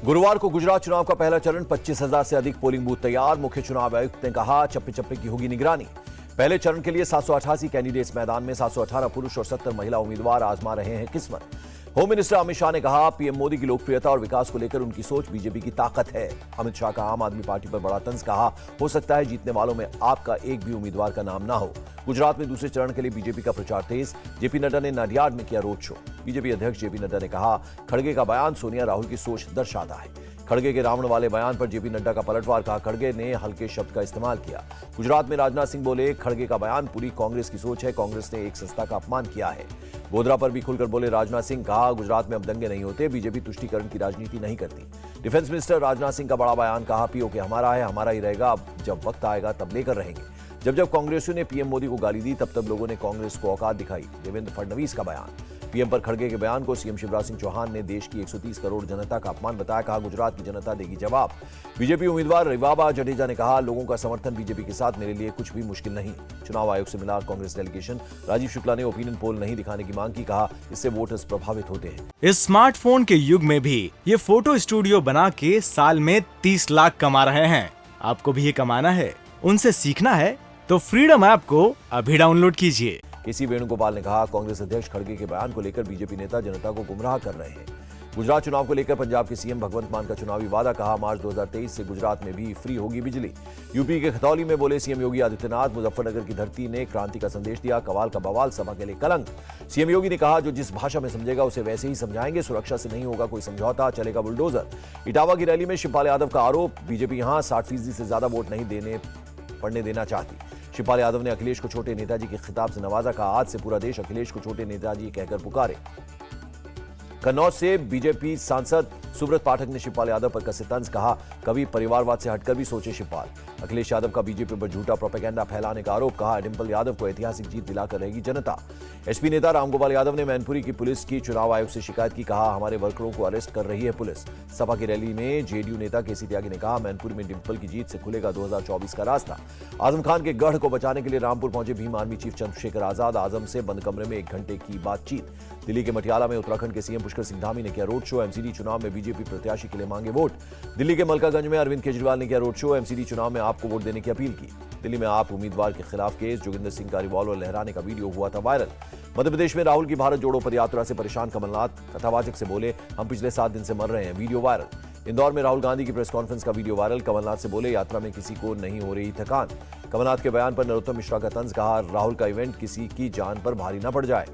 गुरुवार को गुजरात चुनाव का पहला चरण 25,000 से अधिक पोलिंग बूथ तैयार। मुख्य चुनाव आयुक्त ने कहा, चप्पे चप्पे की होगी निगरानी। पहले चरण के लिए 788 कैंडिडेट्स मैदान में, 718 पुरुष और 70 महिला उम्मीदवार आजमा रहे हैं किस्मत। होम मिनिस्टर अमित शाह ने कहा, पीएम मोदी की लोकप्रियता और विकास को लेकर उनकी सोच बीजेपी की ताकत है। अमित शाह का आम आदमी पार्टी पर बड़ा तंज, कहा हो सकता है जीतने वालों में आपका एक भी उम्मीदवार का नाम ना हो। गुजरात में दूसरे चरण के लिए बीजेपी का प्रचार तेज। जेपी नड्डा ने नाडियाड में किया रोड शो। बीजेपी अध्यक्ष जेपी नड्डा ने कहा, खड़गे का बयान सोनिया राहुल की सोच दर्शाता है। खड़गे के रावण वाले बयान पर जेपी नड्डा का पलटवार, कहा खड़गे ने हल्के शब्द का इस्तेमाल किया। गुजरात में राजनाथ सिंह बोले, खड़गे का बयान पूरी कांग्रेस की सोच है, कांग्रेस ने एक संस्था का अपमान किया है। गोधरा पर भी खुलकर बोले राजनाथ सिंह, कहा गुजरात में अब दंगे नहीं होते, बीजेपी तुष्टीकरण की राजनीति नहीं करती। डिफेंस मिनिस्टर राजनाथ सिंह का बड़ा बयान, कहा पीओके हमारा है, हमारा ही रहेगा, अब जब वक्त आएगा तब लेकर रहेंगे। जब कांग्रेसियों ने पीएम मोदी को गाली दी, तब लोगों ने कांग्रेस को औकात दिखाई। देवेंद्र फडणवीस का बयान, पीएम पर खड़गे के बयान को सीएम शिवराज सिंह चौहान ने देश की 130 करोड़ जनता का अपमान बताया, कहा गुजरात की जनता देगी जवाब। बीजेपी उम्मीदवार रिवाबा जडेजा ने कहा, लोगों का समर्थन बीजेपी के साथ मेरे लिए कुछ भी मुश्किल नहीं। चुनाव आयोग से मिला कांग्रेस डेलीगेशन, राजीव शुक्ला ने ओपिनियन पोल नहीं दिखाने की मांग की, कहा इससे वोटर्स प्रभावित होते हैं। इस स्मार्टफोन के युग में भी ये फोटो स्टूडियो बना के साल में 30 लाख कमा रहे हैं। आपको भी ये कमाना है, उनसे सीखना है तो फ्रीडम ऐप को अभी डाउनलोड कीजिए। केसी वेणुगोपाल ने कहा, कांग्रेस अध्यक्ष खड़गे के बयान को लेकर बीजेपी नेता जनता को गुमराह कर रहे हैं। गुजरात चुनाव को लेकर पंजाब के सीएम भगवंत मान का चुनावी वादा, कहा मार्च 2023 से गुजरात में भी फ्री होगी बिजली। यूपी के खतौली में बोले सीएम योगी आदित्यनाथ, मुजफ्फरनगर की धरती ने क्रांति का संदेश दिया, कवाल का बवाल सभा के लिए कलंक। सीएम योगी ने कहा, जो जिस भाषा में समझेगा उसे वैसे ही समझाएंगे, सुरक्षा से नहीं होगा कोई समझौता, चलेगा बुलडोजर। इटावा की रैली में शिवपाल यादव का आरोप, बीजेपी यहां 60% से ज्यादा वोट नहीं पड़ने देना चाहती। शिवपाल यादव ने अखिलेश को छोटे नेताजी के खिताब से नवाजा, कहा आज से पूरा देश अखिलेश को छोटे नेताजी कहकर पुकारे। कन्नौज से बीजेपी सांसद सुब्रत पाठक ने शिवपाल यादव पर कसे तंज, कहा कभी परिवारवाद से हटकर भी सोचे शिवपाल। अखिलेश यादव का बीजेपी पर झूठा प्रोपेगेंडा फैलाने का आरोप, कहा डिंपल यादव को ऐतिहासिक जीत दिलाकर रहेगी जनता। एसपी नेता रामगोपाल यादव ने मैनपुरी की पुलिस की चुनाव आयोग से शिकायत की, कहा हमारे वर्करों को अरेस्ट कर रही है पुलिस। सपा की रैली में जेडीयू नेता केसी त्यागी ने कहा, मैनपुरी में डिंपल की जीत से खुलेगा 2024 का रास्ता। आजम खान के गढ़ को बचाने के लिए रामपुर पहुंचे भीम आर्मी चीफ चंद्रशेखर आजाद, आजम से बंद कमरे में 1 घंटे की बातचीत। दिल्ली के मटियाला में उत्तराखंड के सीएम पुष्कर सिंह धामी ने किया रोड शो, एमसीडी चुनाव में बीजेपी प्रत्याशी के लिए मांगे वोट। दिल्ली के मलकागंज में अरविंद केजरीवाल ने किया रोड शो, एमसीडी चुनाव में आपको वोट देने की अपील की। दिल्ली में आप उम्मीदवार के खिलाफ केस, जोगिंदर सिंह का रिवॉल्वर लहराने का वीडियो हुआ था वायरल। मध्य प्रदेश में राहुल की भारत जोड़ो पदयात्रा से परेशान कमलनाथ, कथावाचक से बोले हम पिछले 7 दिन से मर रहे हैं, वीडियो वायरल। इंदौर में राहुल गांधी की प्रेस कॉन्फ्रेंस का वीडियो वायरल, कमलनाथ से बोले यात्रा में किसी को नहीं हो रही थकान। कमलनाथ के बयान पर नरोत्तम मिश्रा का तंज, कहा राहुल का इवेंट किसी की जान पर भारी न पड़ जाए।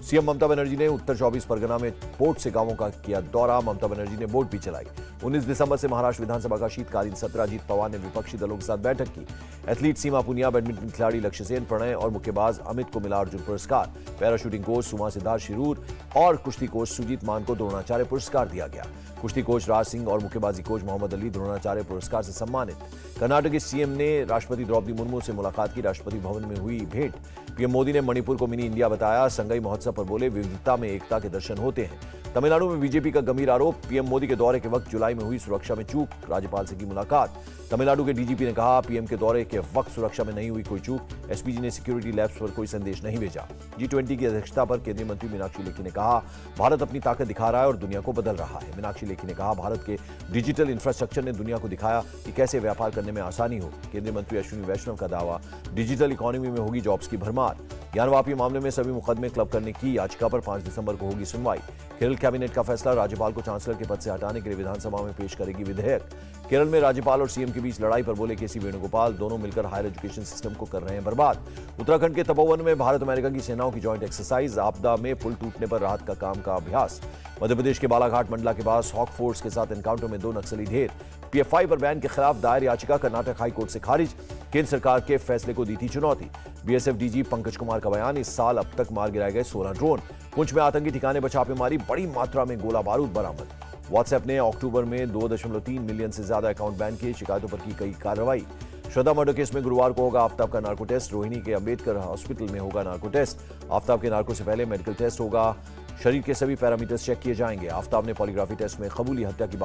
सीएम ममता बनर्जी ने उत्तर 24 परगना में बोट से गांवों का किया दौरा, ममता बनर्जी ने बोट भी चलाई। 19 दिसंबर से महाराष्ट्र विधानसभा का शीतकालीन सत्र, अजीत पवार ने विपक्षी दलों के साथ बैठक की। एथलीट सीमा पुनिया, बैडमिंटन खिलाड़ी लक्ष्य सेन, प्रणय और मुक्केबाज अमित को मिला अर्जुन पुरस्कार। पैरा शूटिंग कोच सुमा सिद्धार्थ शिरूर और कुश्ती कोच सुजीत मान को द्रोणाचार्य पुरस्कार दिया गया। कुश्ती कोच राज सिंह और मुक्केबाजी कोच मोहम्मद अली द्रोणाचार्य पुरस्कार से सम्मानित। कर्नाटक के सीएम ने राष्ट्रपति द्रौपदी मुर्मू से मुलाकात की, राष्ट्रपति भवन में हुई भेंट। पीएम मोदी ने मणिपुर को मिनी इंडिया बताया, संगई महोत्सव पर बोले विविधता में एकता के दर्शन होते हैं। तमिलनाडु में बीजेपी का गंभीर आरोप, पीएम मोदी के दौरे के वक्त जुलाई में हुई सुरक्षा में चूक, राज्यपाल से की मुलाकात। तमिलनाडु के डीजीपी ने कहा पीएम के दौरे के वक्त सुरक्षा में नहीं हुई कोई चूक, एसपीजी ने सिक्योरिटी लैब्स पर कोई संदेश नहीं भेजा। G20 की अध्यक्षता पर केंद्रीय मंत्री मीनाक्षी लेखी ने कहा भारत अपनी ताकत दिखा रहा है और दुनिया को बदल रहा है। मीनाक्षी लेखी ने कहा भारत के डिजिटल इंफ्रास्ट्रक्चर ने दुनिया को दिखाया कि कैसे व्यापार करने में आसानी हो। केंद्रीय मंत्री अश्विनी वैष्णव का दावा, डिजिटल इकोनॉमी में होगी जॉब्स की भरमार। ज्ञान वापी मामले में सभी मुकदमे क्लब करने की याचिका पर 5 दिसंबर को होगी सुनवाई। केरल कैबिनेट का फैसला, राज्यपाल को चांसलर के पद से हटाने के लिए विधानसभा में पेश करेगी विधेयक। केरल में राज्यपाल और सीएम के बीच लड़ाई पर बोले केसी वेणुगोपाल, दोनों मिलकर हायर एजुकेशन सिस्टम को कर रहे हैं बर्बाद। उत्तराखंड के तपोवन में भारत अमेरिका की सेनाओं की जॉइंट एक्सरसाइज, आपदा में पुल टूटने पर राहत का काम का अभ्यास। मध्य प्रदेश के बालाघाट मंडला के पास हॉक फोर्स के साथ एनकाउंटर में 2 नक्सली ढेर। पीएफआई पर बैन के खिलाफ दायर याचिका कर्नाटक हाईकोर्ट से खारिज, केंद्र सरकार के फैसले को दी थी चुनौती। बीएसएफ डीजी पंकज कुमार का बयान, इस साल अब तक मार गिराए गए 16 ड्रोन। पुंछ में आतंकी ठिकाने पर छापेमारी, बड़ी मात्रा में गोला बारूद बरामद। व्हाट्सएप ने अक्टूबर में 2.3 मिलियन से ज्यादा अकाउंट बैन किए, शिकायतों पर की कई कार्रवाई। श्रद्धा मर्डर केस में गुरुवार को होगा आफ्ताब का नार्को टेस्ट, रोहिणी के अंबेडकर हॉस्पिटल में होगा नार्को टेस्ट। आफ्ताब के नार्को से पहले मेडिकल टेस्ट होगा। शरीर के सभी पैरामीटर्स चेक किए जाएंगे। आफ्ताब ने पॉलीग्राफी टेस्ट में कबूली हत्या के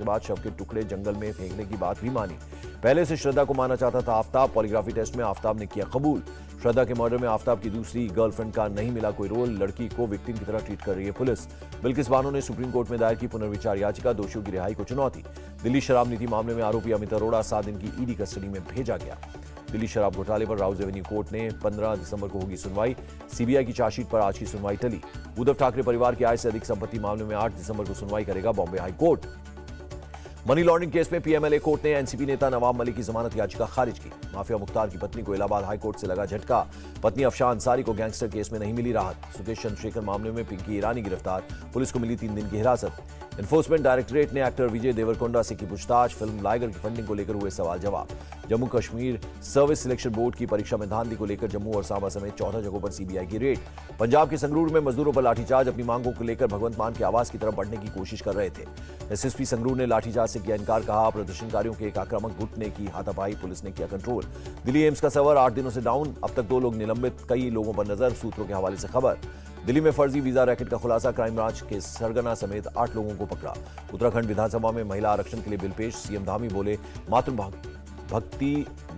बाद शव के टुकड़े जंगल में फेंकने की बात भी मानी। पहले से श्रद्धा को माना चाहता था आफ्ताब। पॉलीग्राफी टेस्ट में आफ्ताब ने किया कबूल। श्रद्धा के मर्डर में आफ्ताब की दूसरी गर्लफ्रेंड का नहीं मिला कोई रोल। लड़की को विक्टिम की तरह ट्रीट कर रही है पुलिस। बिल्किस बानो ने सुप्रीम कोर्ट में दायर की पुनर्विचार याचिका, दोषियों की रिहाई को चुनौती। दिल्ली शराब नीति मामले में आरोपी अमित अरोड़ा 7 दिन की ईडी कस्टडी में भेजा गया। दिल्ली शराब घोटाले पर राउज एवेन्यू कोर्ट ने 15 दिसंबर को होगी सुनवाई। सीबीआई की चार्जशीट पर आज की सुनवाई टली। उद्धव ठाकरे परिवार की आय से अधिक संपत्ति मामले में 8 दिसंबर को सुनवाई करेगा Bombay high court. Money laundering case में पीएमएलए कोर्ट ने एनसीपी नेता नवाब मलिक की जमानत याचिका खारिज की। माफिया मुख्तार की पत्नी को इलाहाबाद हाई कोर्ट से लगा झटका। पत्नी अफशान अंसारी को गैंगस्टर केस में नहीं मिली राहत। सुकेश चंद्रशेखर मामले में पिंकी ईरानी गिरफ्तार, पुलिस को मिली 3 दिन की हिरासत। एनफोर्समेंट डायरेक्टरेट ने एक्टर विजय देवरकोंडा से की पूछताछ। फिल्म लाइगर की फंडिंग को लेकर हुए सवाल जवाब। Jammu Kashmir service selection board की परीक्षा में धांधली को लेकर जम्मू और सांबा समेत 14 जगहों पर सीबीआई की रेड। पंजाब के संगरूर में मजदूरों पर लाठीचार्ज। अपनी मांगों को लेकर भगवंत मान के आवास की तरफ बढ़ने की कोशिश कर रहे थे। एसएसपी संगरूर ने लाठीचार्ज से किया इनकार, कहा प्रदर्शनकारियों के एक आक्रामक गुट ने की हाथापाई, पुलिस ने किया कंट्रोल। दिल्ली एम्स का सर्वर 8 दिनों से डाउन, अब तक 2 लोग निलंबित, कई लोगों पर नजर। सूत्रों के हवाले से खबर। दिल्ली में फर्जी वीजा रैकेट का खुलासा, क्राइम ब्रांच के सरगना समेत 8 लोगों को पकड़ा। उत्तराखंड विधानसभा में महिला आरक्षण के लिए बिल पेश। सीएम धामी बोले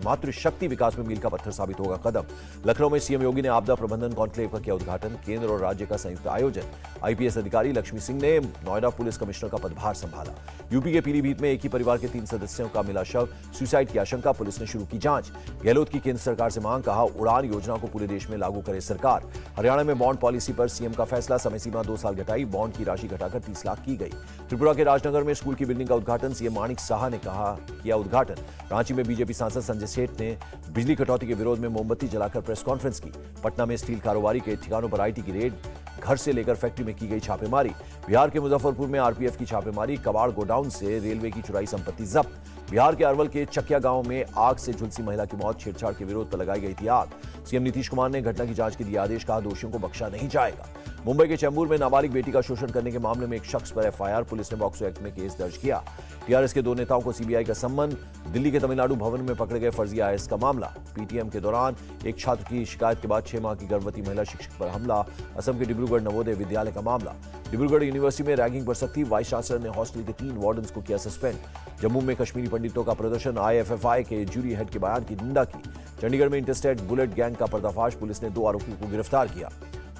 मातृशक्ति विकास में मील का पत्थर साबित होगा कदम। लखनऊ में सीएम योगी ने आपदा प्रबंधन कॉन्क्लेव का किया उद्घाटन। केंद्र और राज्य का संयुक्त आयोजन। आईपीएस अधिकारी लक्ष्मी सिंह ने नोएडा पुलिस कमिश्नर का पदभार संभाला। यूपी के पीलीभीत में एक ही परिवार के 3 सदस्यों का मिला शव, सुसाइड की आशंका, पुलिस ने शुरू की जांच। गहलोत की केंद्र सरकार से मांग, कहा उड़ान योजना को पूरे देश में लागू करे सरकार। हरियाणा में बॉन्ड पॉलिसी पर सीएम का फैसला, समय सीमा 2 साल घटाई, बॉन्ड की राशि घटाकर 30 लाख की गई। त्रिपुरा के राजनगर में स्कूल की बिल्डिंग का उद्घाटन, सीएम माणिक साहा ने किया उद्घाटन। रांची में बीजेपी सांसद संजय सेठ ने बिजली कटौती के विरोध में मोमबत्ती जलाकर प्रेस कॉन्फ्रेंस की। पटना में स्टील कारोबारी के ठिकानों पर आईटी की रेड, घर से लेकर फैक्ट्री में की गई छापेमारी। बिहार के मुजफ्फरपुर में आरपीएफ की छापेमारी, कबाड़ गोडाउन से रेलवे की चुराई संपत्ति जब्त। बिहार के अरवल के चकिया गांव में आग से झुलसी महिला की मौत, छेड़छाड़ के विरोध पर लगाई गई थी आग। सीएम नीतीश कुमार ने घटना की जांच के दिए आदेश, कहा दोषियों को बख्शा नहीं जाएगा। मुंबई के चेंबूर में नाबालिग बेटी का शोषण करने के मामले में एक शख्स पर एफआईआर, पुलिस ने पॉक्सो एक्ट में केस दर्ज किया। टीआरएस के 2 नेताओं को सीबीआई का सम्मन। दिल्ली के तमिलनाडु भवन में पकड़े गए फर्जी आईएएस का मामला। पीटीएम के दौरान एक छात्र की शिकायत के बाद 6 माह की गर्भवती महिला शिक्षक पर हमला। असम के डिब्रूगढ़ नवोदय विद्यालय का मामला। डिब्रूगढ़ यूनिवर्सिटी में रैगिंग पर सख्ती, वाइस चांसलर ने हॉस्टल के 3 वार्डन्स को किया सस्पेंड। जम्मू में कश्मीरी पंडितों का प्रदर्शन, आईएफएफआई के जूरी हेड के बयान की निंदा की। चंडीगढ़ में इंटरस्टेट बुलेट गैंग का पर्दाफाश, पुलिस ने 2 आरोपियों को गिरफ्तार किया।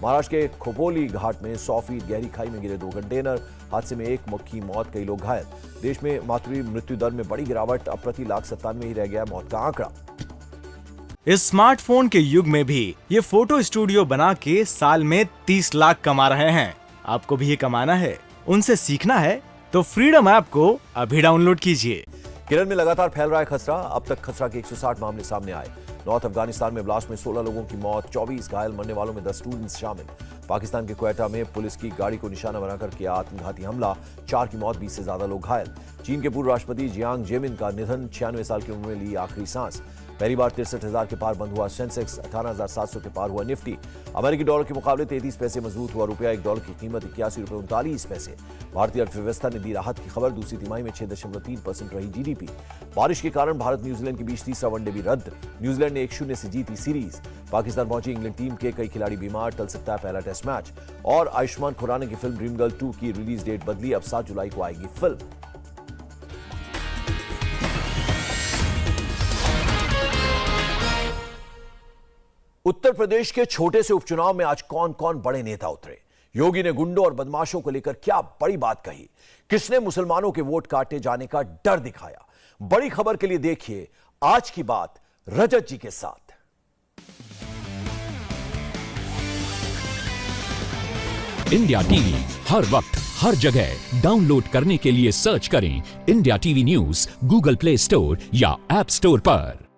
महाराष्ट्र के खोपोली घाट में 100 फीट गहरी खाई में गिरे 2 कंटेनर, हादसे में 1 की मौत, कई लोग घायल। देश में मातृ मृत्यु दर में बड़ी गिरावट, अब प्रति लाख 97 ही रह गया मौत का आंकड़ा। इस स्मार्टफोन के युग में भी ये फोटो स्टूडियो बना के साल में 30 लाख कमा रहे हैं। आपको भी ये कमाना है, उनसे सीखना है तो फ्रीडम ऐप को अभी डाउनलोड कीजिए। केरल में लगातार फैल रहा है खसरा, अब तक खसरा के 160 मामले सामने आए। नॉर्थ अफगानिस्तान में ब्लास्ट में 16 लोगों की मौत, 24 घायल, मरने वालों में 10 स्टूडेंट्स शामिल। पाकिस्तान के क्वेटा में पुलिस की गाड़ी को निशाना बनाकर किया आत्मघाती हमला, 4 की मौत, 20 से ज्यादा लोग घायल। चीन के पूर्व राष्ट्रपति जियांग जेमिन का निधन, 96 साल की उम्र में ली आखिरी सांस। पहली बार 63,000 के पार बंद हुआ सेंसेक्स, 18,700 के पार हुआ निफ्टी। अमेरिकी डॉलर के मुकाबले 33 पैसे मजबूत हुआ रुपया, $1 की कीमत 81.39 रुपये। भारतीय अर्थव्यवस्था ने दी राहत की खबर, दूसरी तिमाही में 6.3% रही जीडीपी। बारिश के कारण भारत न्यूजीलैंड के बीच तीसरा वनडे भी रद्द, न्यूजीलैंड ने 1-0 से जीती सीरीज। पाकिस्तान पहुंची इंग्लैंड टीम के कई खिलाड़ी बीमार, टल सकता है पहला टेस्ट मैच। और आयुष्मान खुराना की फिल्म ड्रीम गर्ल 2 की रिलीज डेट बदली, अब 7 जुलाई को आएगी फिल्म। उत्तर प्रदेश के छोटे से उपचुनाव में आज कौन कौन बड़े नेता उतरे, योगी ने गुंडों और बदमाशों को लेकर क्या बड़ी बात कही, किसने मुसलमानों के वोट काटे जाने का डर दिखाया। बड़ी खबर के लिए देखिए आज की बात रजत जी के साथ। इंडिया टीवी हर वक्त हर जगह डाउनलोड करने के लिए सर्च करें India TV news Google play store या ऐप स्टोर पर।